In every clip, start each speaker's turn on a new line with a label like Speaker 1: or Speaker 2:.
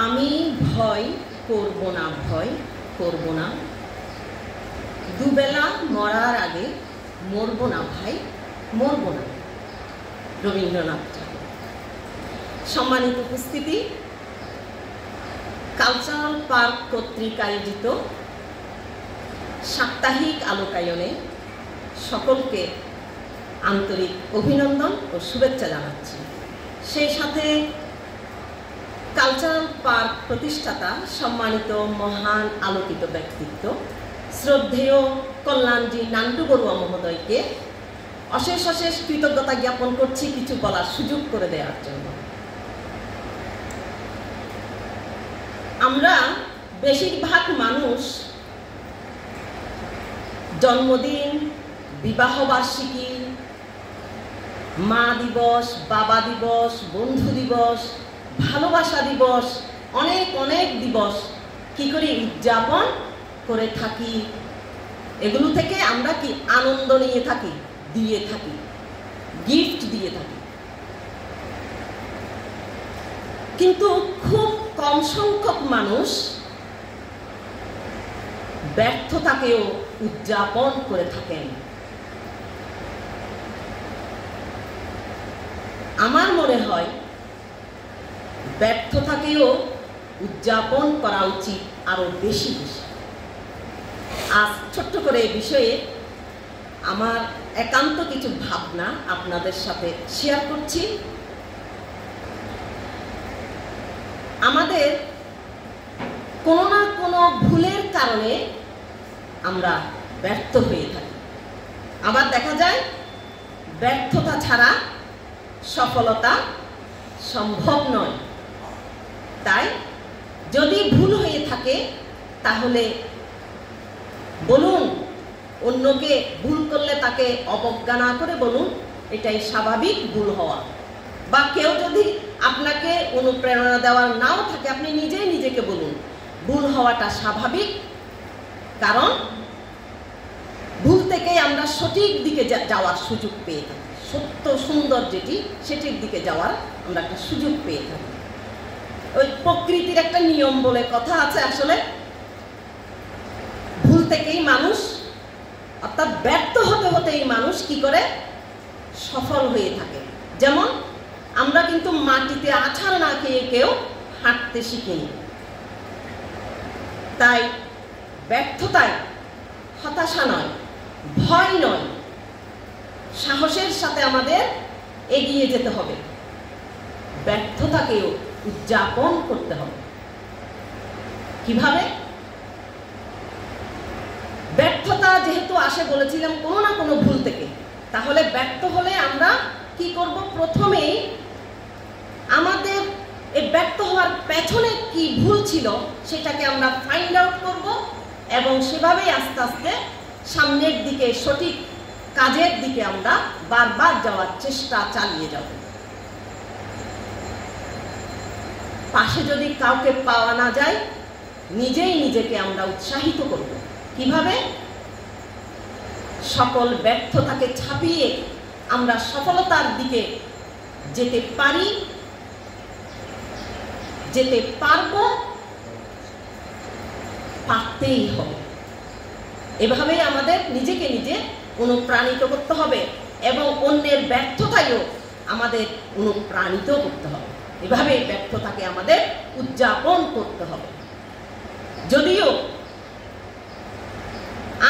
Speaker 1: আমি ভয় করব না, ভয় করব না, দুবেলা মরার আগে মরব না ভাই, মরব না। রবীন্দ্রনাথ ঠাকুর। সম্মানিত উপস্থিতি, কালচারাল পার্ক কর্তৃক আয়োজিত সাপ্তাহিক আলোকায়নে সকলকে আন্তরিক অভিনন্দন ও শুভেচ্ছা জানাচ্ছি। সেই সাথে কালচারাল পার্ক প্রতিষ্ঠাতা সম্মানিত মহান আলোকিত ব্যক্তিত্ব শ্রদ্ধেয় কল্যাণজি নান্টু বড়ুয়া মহোদয়কে অশেষ অশেষ কৃতজ্ঞতা জ্ঞাপন করছি কিছু বলার সুযোগ করে দেওয়ার জন্য। আমরা বেশিরভাগ মানুষ জন্মদিন, বিবাহবার্ষিকী, মা দিবস, বাবা দিবস, বন্ধু দিবস, ভালোবাসা দিবস, অনেক অনেক দিবস কি করে উদযাপন করে থাকি। এগুলো থেকে আমরা কি আনন্দ নিয়ে থাকি, দিয়ে থাকি, গিফট দিয়ে থাকি। কিন্তু খুব কম সংখ্যক মানুষ ব্যর্থতাকেও উদযাপন করে থাকেন। আমার মনে হয় ব্যর্থতাকেও উদযাপন করা উচিত আরো বেশি বেশি। আজ ছোট্ট করে এই বিষয়ে আমার একান্ত কিছু ভাবনা আপনাদের সাথে শেয়ার করছি। আমাদের কোনো না কোনো ভুলের কারণে আমরা ব্যর্থ হয়ে থাকি। আবার দেখা যায় ব্যর্থতা ছাড়া সফলতা সম্ভব নয়। তাই যদি ভুল হয়ে থাকে তাহলে বলুন, অন্যকে ভুল করলে তাকে অবজ্ঞা না করে বলুন এটাই স্বাভাবিক ভুল হওয়া। বা কেউ যদি আপনাকে অনুপ্রেরণা দেওয়ার নাও থাকে আপনি নিজেই নিজেকে বলুন ভুল হওয়াটা স্বাভাবিক, কারণ ভুল থেকেই আমরা সঠিক দিকে যাওয়ার সুযোগ পেয়ে থাকি। সত্য সুন্দর যেটি সেটির দিকে যাওয়ার আমরা একটা সুযোগ পেয়ে থাকি। ওই প্রকৃতির একটা নিয়ম বলে কথা আছে, আসলে ভুল থেকেই মানুষ, অর্থাৎ ব্যর্থ হতে হতেই মানুষ কি করে সফল হয়ে থাকে। যেমন আমরা কিন্তু মাটিতে আছাড় না খেয়ে কেউ হাঁটতে শিখিনি। তাই ব্যর্থতায় হতাশা নয়, ভয় নয়, সাহসের সাথে আমাদের এগিয়ে যেতে হবে। ব্যর্থতাকেও উদযাপন করতে হবে। কিভাবে? ব্যর্থতা যেহেতু আসে বলেছিলাম কোনো না কোনো ভুল থেকে, তাহলে ব্যর্থ হলে আমরা কি করব? প্রথমেই আমাদের এই ব্যর্থ হওয়ার পেছনে কি ভুল ছিল সেটাকে আমরা ফাইন্ড আউট করব এবং সেভাবেই আস্তে আস্তে সামনের দিকে সঠিক কাজের দিকে আমরা বারবার যাওয়ার চেষ্টা চালিয়ে যাব। পাশে যদি কাউকে পাওয়া না যায় নিজেই নিজেকে আমরা উৎসাহিত করব। কিভাবে? সকল ব্যর্থতাকে ছাপিয়ে আমরা সফলতার দিকে যেতে পারি, যেতে পারবো, পারতেই হবে। এভাবেই আমাদের নিজেকে নিজে অনুপ্রাণিত করতে হবে এবং অন্যের ব্যর্থতায়ও আমাদের অনুপ্রাণিত করতে হবে। এভাবে ব্যর্থতাকে আমাদের উদযাপন করতে হবে। যদিও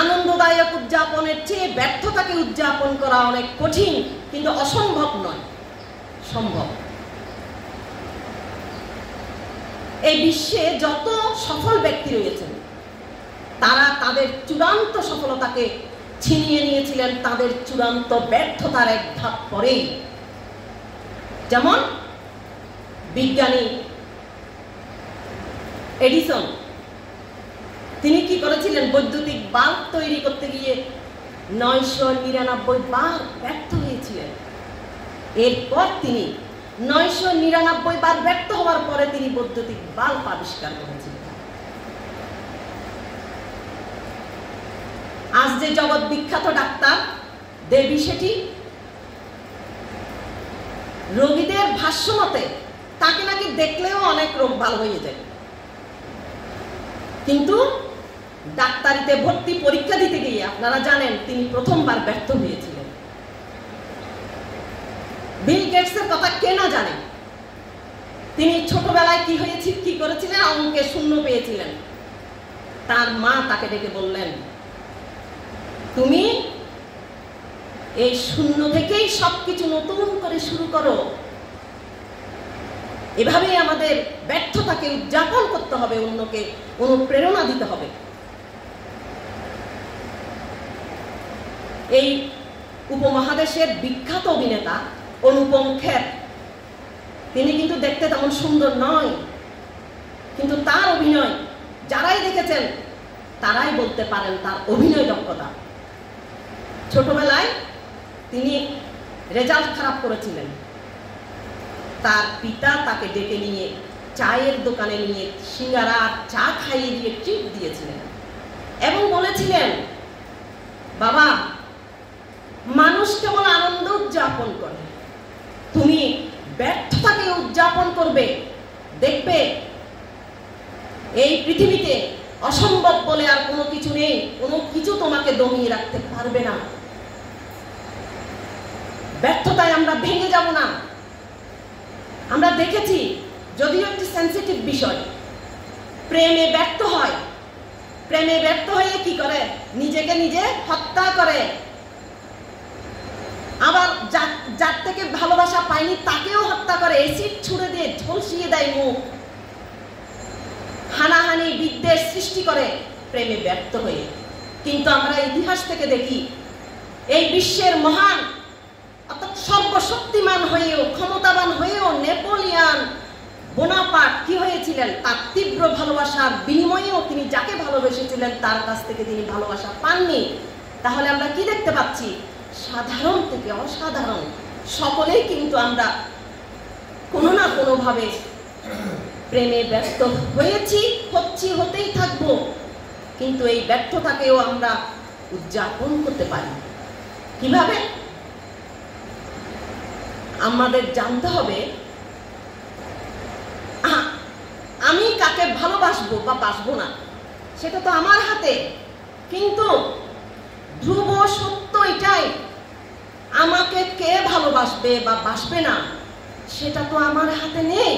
Speaker 1: আনন্দদায়ক উদযাপনের চেয়ে ব্যর্থতাকে উদযাপন করা অনেক কঠিন, কিন্তু অসম্ভব নয়, সম্ভব। এই বিশ্বে যত সফল ব্যক্তি রয়েছেন তারা তাদের চূড়ান্ত সফলতাকে ছিনিয়ে নিয়েছিলেন তাদের চূড়ান্ত ব্যর্থতার এক ধাপ পরেই। যেমন বিজ্ঞানী এডিসন, তিনি কি করেছিলেন? বৈদ্যুতিক বাল্ব তৈরি করতে গিয়ে 999 বার ব্যর্থ হয়েছিলেন। এরপর তিনি 999 বার ব্যর্থ হওয়ার পরে তিনি বৈদ্যুতিক বাল্ব আবিষ্কার করেছিলেন। আজ যে জগৎ বিখ্যাত ডাক্তার দেবী শেঠি, রোগীদের ভাষ্যমতে তাকে নাকি দেখলেও অনেক রোগ ভালো হয়ে যায়, কিন্তু ডাক্তারিতে ভর্তি পরীক্ষা দিতে গিয়ে আপনারা জানেন তিনি প্রথমবার ব্যর্থ হয়েছিলেন। বিল গেটসের কথা কে না জানে? তিনি ছোটবেলায় কি করেছিলেন? অঙ্কে শূন্য পেয়েছিলেন। তার মা তাকে ডেকে বললেন, তুমি এই শূন্য থেকেই সবকিছু নতুন করে শুরু করো। এভাবেই আমাদের ব্যর্থতাকে উদযাপন করতে হবে, অন্যকে অনুপ্রেরণা দিতে হবে। এই উপমহাদেশের বিখ্যাত অভিনেতা অনুপম খের, তিনি কিন্তু দেখতে তেমন সুন্দর নয়, কিন্তু তার অভিনয় যারাই দেখেছেন তারাই বলতে পারেন তার অভিনয় দক্ষতা। ছোটবেলায় তিনি রেজাল্ট খারাপ করেছিলেন, তার পিতা তাকে ডেকে নিয়ে চায়ের দোকানে নিয়ে সিঙ্গারা আর চা খাইয়ে দিয়ে ট্রিট দিয়েছিলেন এবং বলেছিলেন, বাবা, মানুষ কেবল আনন্দ উদযাপন করে, তুমি ব্যর্থতাকে উদযাপন করবে, দেখবে এই পৃথিবীতে অসম্ভব বলে আর কোনো কিছু নেই, কোনো কিছু তোমাকে দমিয়ে রাখতে পারবে না। ব্যর্থতায় আমরা ভেঙে যাব না। আমরা দেখেছি, যদিও একটি সেন্সিটিভ বিষয়, প্রেমে ব্যর্থ হয়, প্রেমে ব্যর্থ হয়ে কি করে? নিজেকে নিজে হত্যা করে। আবার যার থেকে ভালোবাসা পায়নি তাকেও হত্যা করে, এসিড ছুড়ে দিয়ে ঝলসিয়ে দেয় মুখ, হানাহানি বিদ্বেষ সৃষ্টি করে প্রেমে ব্যর্থ হয়ে। কিন্তু আমরা ইতিহাস থেকে দেখি, এই বিশ্বের মহান অর্থাৎ সর্বশক্তিমান হয়েও, ক্ষমতাবান হয়েও নেপোলিয়ান বোনাপার্ট কি হয়েছিলেন? তার তীব্র ভালোবাসার বিনিময়েও তিনি যাকে ভালোবেসেছিলেন তার কাছ থেকে তিনি ভালোবাসা পাননি। তাহলে আমরা কি দেখতে পাচ্ছি? সাধারণ থেকে অসাধারণ সকলেই কিন্তু আমরা কোনো না কোনো ভাবে প্রেমে ব্যর্থ হয়েছি, হতেই থাকবো। কিন্তু এই ব্যর্থতাকেও আমরা উদযাপন করতে পারি কিভাবে? আমাদের জানতে হবে আমি কাকে ভালোবাসবো বা বাসবো না সেটা তো আমার হাতে, কিন্তু ধ্রুব সত্য এটাই, আমাকে কে ভালোবাসবে বা বাসবে না সেটা তো আমার হাতে নেই,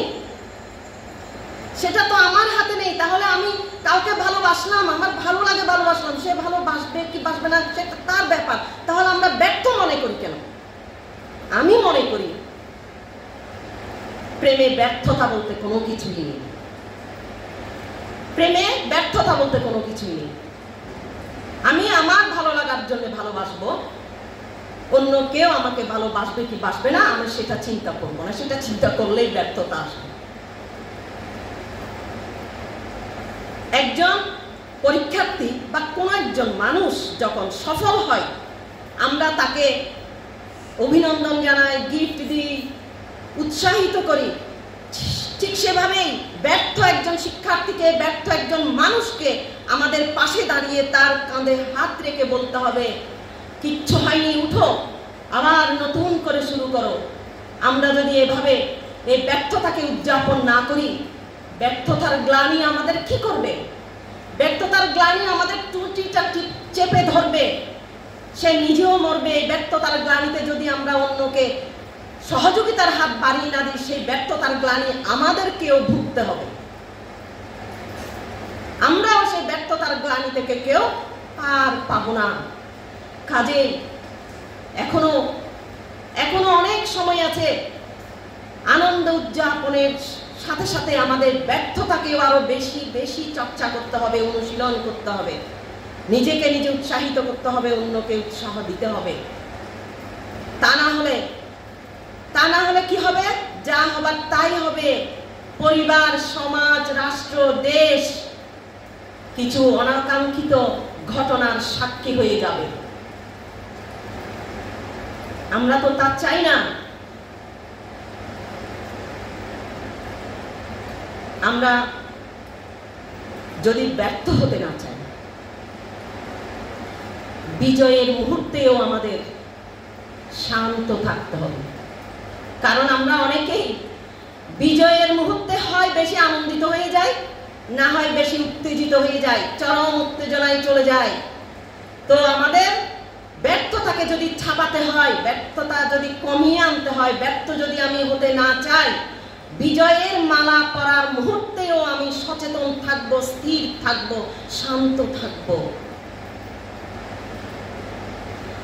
Speaker 1: সেটা তো আমার হাতে নেই। তাহলে আমি কাউকে ভালোবাসলাম, আমার ভালো লাগে ভালোবাসলাম, সে ভালোবাসবে কি বাসবে না সেটা তার ব্যাপার। তাহলে আমরা ব্যর্থ মনে করি কেন? আমি মনে করি প্রেমে ব্যর্থতা বলতে কোনো কিছুই নেই, প্রেমে ব্যর্থতা বলতে কোনো কিছুই নেই। আমি আমার ভালো লাগার জন্য ভালোবাসবো, অন্য কেউ আমাকে ভালোবাসবে কি বাসবে না আমি সেটা চিন্তা করবো না, সেটা চিন্তা করলেই ব্যর্থতা আসবে। একজন পরীক্ষার্থী বা কোনো একজন মানুষ যখন সফল হয় আমরা তাকে অভিনন্দন জানাই, গিফট দিই, উৎসাহিত করি। ঠিক সেভাবেই ব্যর্থ একজন শিক্ষার্থীকে, ব্যর্থ একজন মানুষকে আমাদের পাশে দাঁড়িয়ে তার কাঁধে হাত রেখে বলতে হবে, কিচ্ছু হয়নি, উঠো, আবার নতুন করে শুরু করো। আমরা যদি এভাবে এই ব্যর্থতাকে উদযাপন না করি, ব্যর্থতার গ্লানি আমাদের কি করবে? ব্যর্থতার গ্লানি আমাদের টুটিটা চেপে ধরবে, সে নিজেও মরবে। ব্যর্থতার গ্লানিতে যদি আমরা অন্যকে সহযোগিতার হাত বাড়িয়ে না দিই, সেই ব্যর্থতার গ্লানি আমাদেরকেও ভুগতে হবে। আমরাও সেই ব্যর্থতার গ্লানি থেকে কেউ আর পাবো না। কাজে এখনো অনেক সময় আছে। আনন্দ উদযাপনের সাথে সাথে আমাদের ব্যর্থতাকেও আরো বেশি বেশি চর্চা করতে হবে, অনুশীলন করতে হবে, নিজেকে নিজে উৎসাহিত করতে হবে, অন্যকে উৎসাহ দিতে হবে। তা না হলে কি হবে? যা হবার তাই হবে। পরিবার, সমাজ, রাষ্ট্র, দেশ কিছু অনাকাঙ্ক্ষিত ঘটনার সাক্ষী হয়ে যাবে। আমরা তো তা চাই না। আমরা যদি ব্যর্থ হতে না চাই, বিজয়ের মুহূর্তেও আমাদের শান্ত থাকতে হবে। কারণ আমরা অনেকেই বিজয়ের মুহূর্তে হয় বেশি আনন্দিত হয়ে যায়, না হয় বেশি উত্তেজিত হয়ে যায়, চরম উত্তেজনায় চলে যায়। তো আমাদের ব্যর্থতাকে যদি ছাপাতে হয়, ব্যর্থতা যদি কমিয়ে আনতে হয়, ব্যর্থ যদি আমি হতে না চাই, বিজয়ের মালা পরার মুহূর্তেও আমি সচেতন থাকবো, স্থির থাকবো, শান্ত থাকবো।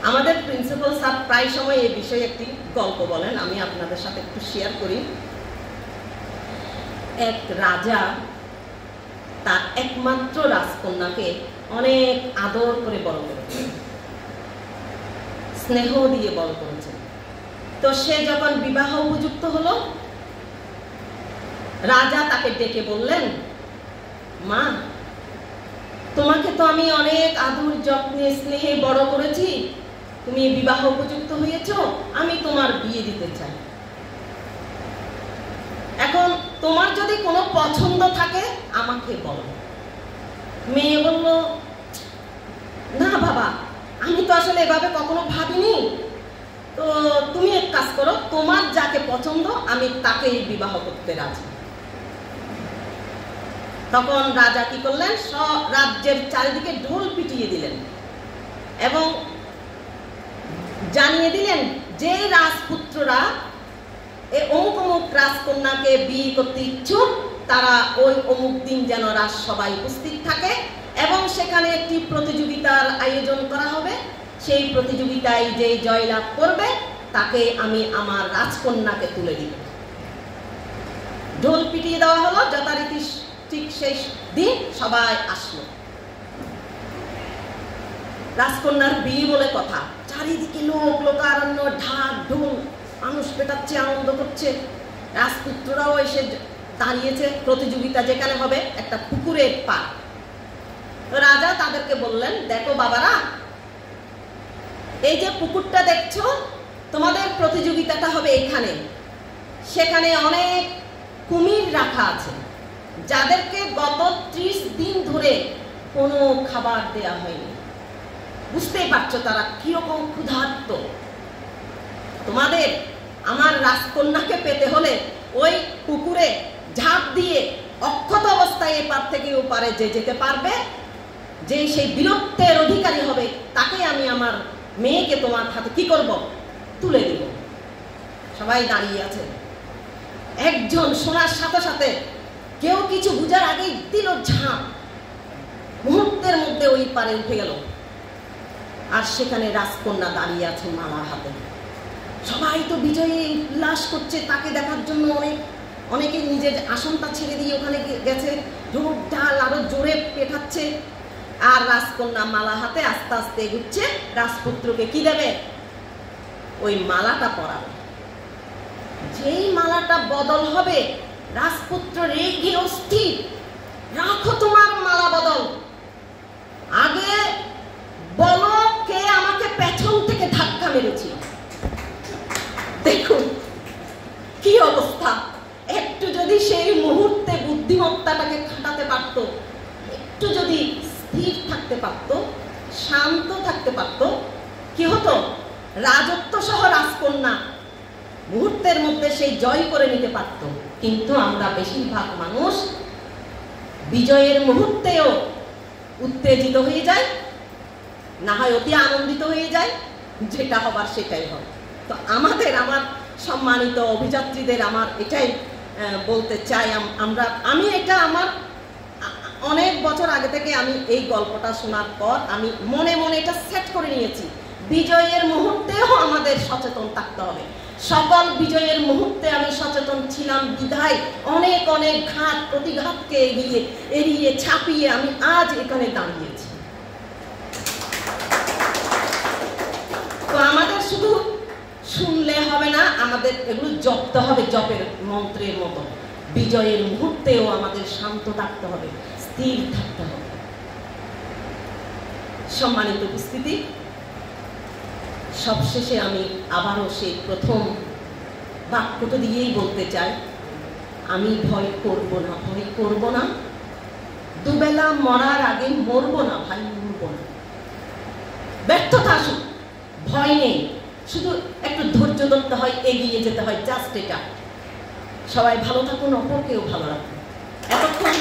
Speaker 1: আমাদের প্রিন্সিপাল স্যার প্রায় সময় এই বিষয়ে একটি গল্প বলেন, আমি আপনাদের সাথে একটু শেয়ার করি। এক রাজা তার একমাত্র রাজকন্যাকে অনেক আদর করে বড় করেছেন, স্নেহ দিয়ে বড় করেছেন। তো সে যখন বিবাহ উপযুক্ত হলো, রাজা তাকে ডেকে বললেন, মা, তোমাকে তো আমি অনেক আদর যত্নে স্নেহে বড় করেছি, তুমি বিবাহ উপযুক্ত হয়েছ, আমি তোমার বিয়ে দিতে চাই। এখন তোমার যদি কোনো পছন্দ থাকে আমাকে বলো। মেয়ে বলল, না বাবা, আমি তো আসলে এভাবে কখনো ভাবিনি, তো তুমি এক কাজ করো, তোমার যাকে পছন্দ আমি তাকেই বিবাহ করতে রাজি। তখন রাজা কি করলেন, সব রাজ্যের চারিদিকে ঢোল পিটিয়ে দিলেন এবং জানিয়ে দিলেন যে রাজপুত্ররা অমুক অমুক রাজকন্যাকে বিয়ে করতে ইচ্ছুক, তারা ওই অমুক দিন যেন রাজসভায় উপস্থিত থাকে এবং সেখানে একটি প্রতিযোগিতার আয়োজন করা হবে। সেই প্রতিযোগিতায় যে জয়লাভ করবে তাকে আমি আমার রাজকন্যাকে তুলে দিব। ঢোল পিটিয়ে দেওয়া হলো, যথারীতি ঠিক সেই দিন সবাই আসলো। রাজকন্যার বিয়ে বলে কথা, চারিদিকে লোক লোকারণ্য, ঢাক ঢোল, মানুষ পেটাচ্ছে, আনন্দ করছে। রাজপুত্ররাও এসে দাঁড়িয়েছে, প্রতিযোগিতা যেখানে হবে একটা পুকুরের পার। রাজা তাদেরকে বললেন, দেখো বাবারা, এই যে পুকুরটা দেখছো, তোমাদের প্রতিযোগিতাটা হবে এখানে। সেখানে অনেক কুমির রাখা আছে, যাদেরকে গত 30 দিন ধরে কোনো খাবার দেয়া হয়নি। বুঝতেই পারছো তারা কিরকম ক্ষুধার্ত। তোমাদের আমার রাজকন্যাকে পেতে হলে ওই পুকুরে ঝাঁপ দিয়ে অক্ষত অবস্থায় এপার থেকে ওপারে যে যেতে পারবে, যে সেই বীরত্বের অধিকারী হবে, তাকে আমি আমার মেয়েকে তোমার হাতে কি করব, তুলে দিব। সবাই দাঁড়িয়ে আছে। একজন শোনার সাথে সাথে কেউ কিছু বুঝার আগেই দিল ঝাঁপ, মুহূর্তের মধ্যে ওই পারে উঠে গেল। আর সেখানে রাজকন্যা দাঁড়িয়ে আছে মালার হাতে। সবাই তো বিজয়ে উল্লাস করছে, তাকে দেখার জন্য অনেকে নিজের আসনটা ছেড়ে দিয়ে ওখানে গেছে, ঢোল ঢাল আরো জোরে পেটাচ্ছে। আর রাজকন্যা মালা হাতে আস্তে আস্তে এগুচ্ছে, রাজপুত্রকে কি দেবে, ওই মালাটা পরাবে। যেই মালাটা বদল হবে, রাজপুত্র রেগে অস্থির, রাখো তোমার মালা বদল, আগে বলো কে আমাকে পেছন থেকে ধাক্কা মেরেছিল। দেখুন কি অবস্থা। একটু যদি সেই মুহূর্তে বুদ্ধিমত্তাটাকে খাটাতে পারতো, একটু যদি স্থির থাকতে পারতো, শান্ত থাকতে পারতো, কি হতো, রাজত্ব সহ রাজকন্যা মুহূর্তের মধ্যে সেই জয় করে নিতে পারত। কিন্তু আমরা বেশিরভাগ মানুষ বিজয়ের মুহূর্তেও উত্তেজিত হয়ে যায়, না হয় অতি আনন্দিত হয়ে যায়, যেটা হবার সেটাই হয়। তো আমার সম্মানিত অভিযাত্রীদের আমার এটাই বলতে চাই, আমি এটা আমার অনেক বছর আগে থেকে আমি এই গল্পটা শোনার পর আমি মনে মনে এটা সেট করে নিয়েছি, বিজয়ের মুহূর্তেও আমাদের সচেতন থাকতে হবে। সকল বিজয়ের মুহূর্তে আমি সচেতন ছিলাম বিধায় অনেক অনেক ঘাত প্রতিঘাতকে এড়িয়ে ছাপিয়ে আমি আজ এখানে দাঁড়িয়েছি। তো আমাদের শুধু শুনলে হবে না, আমাদের এগুলো জপতে হবে, জপের মন্ত্রের মতো। বিজয়ের মুহূর্তেও আমাদের শান্ত থাকতে হবে, স্থির থাকতে হবে। সম্মানিত উপস্থিতি, সবশেষে আমি আবারও সেই প্রথম বাক্যটা দিয়েই বলতে চাই, আমি ভয় করব না, ভয় করব না, দুবেলা মরার আগে মরব না ভাই, মরব না। ব্যর্থতা আসুক, ভয় নেই, শুধু একটু ধৈর্য ধরতে হয়, এগিয়ে যেতে হয়, জাস্ট এটা। সবাই ভালো থাকুন, অপরকেও ভালো রাখুন। এতক্ষণ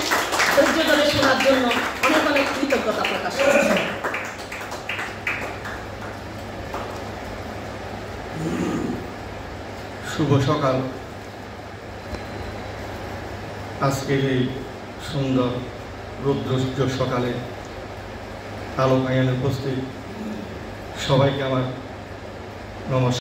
Speaker 1: ধৈর্য ধরে শোনার জন্য অনেক অনেক কৃতজ্ঞতা প্রকাশ করছি।
Speaker 2: শুভ সকাল। আজকের এই সুন্দর রৌদ্রোজ্জ্ব সকালে আলো ভাঙানে উপস্থিত সবাইকে আমার নমস্কার।